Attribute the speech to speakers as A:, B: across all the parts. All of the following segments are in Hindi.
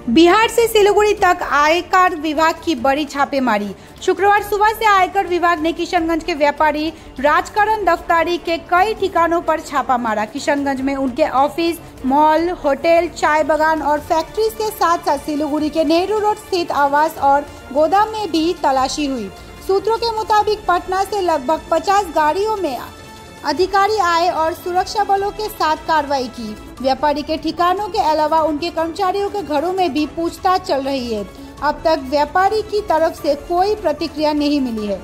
A: बिहार से सिलीगुड़ी तक आयकर विभाग की बड़ी छापेमारी। शुक्रवार सुबह से आयकर विभाग ने किशनगंज के व्यापारी राजकरण दफ्तारी के कई ठिकानों पर छापा मारा। किशनगंज में उनके ऑफिस, मॉल, होटल, चाय बागान और फैक्ट्रीज के साथ साथ सिलीगुड़ी के नेहरू रोड स्थित आवास और गोदाम में भी तलाशी हुई। सूत्रों के मुताबिक पटना से लगभग 50 गाड़ियों में अधिकारी आए और सुरक्षा बलों के साथ कार्रवाई की। व्यापारी के ठिकानों के अलावा उनके कर्मचारियों के घरों में भी पूछताछ चल रही है। अब तक व्यापारी की तरफ से कोई प्रतिक्रिया नहीं मिली है।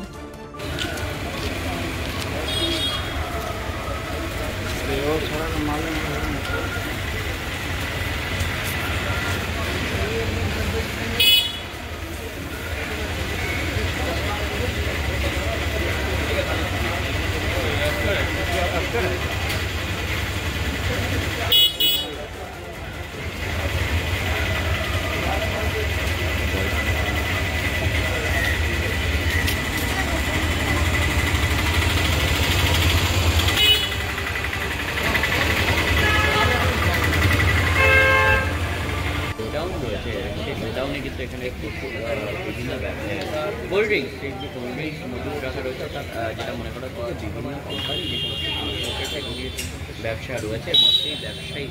B: গোডাউনে কিন্তু এখানে বিভিন্ন কোল্ড ড্রিঙ্কস মজুদ রাখা রয়েছে, অর্থাৎ যেটা মনে করা হচ্ছে বিভিন্ন কোম্পানি যে সমস্ত ব্যবসা রয়েছে এর মধ্যেই ব্যবসায়ী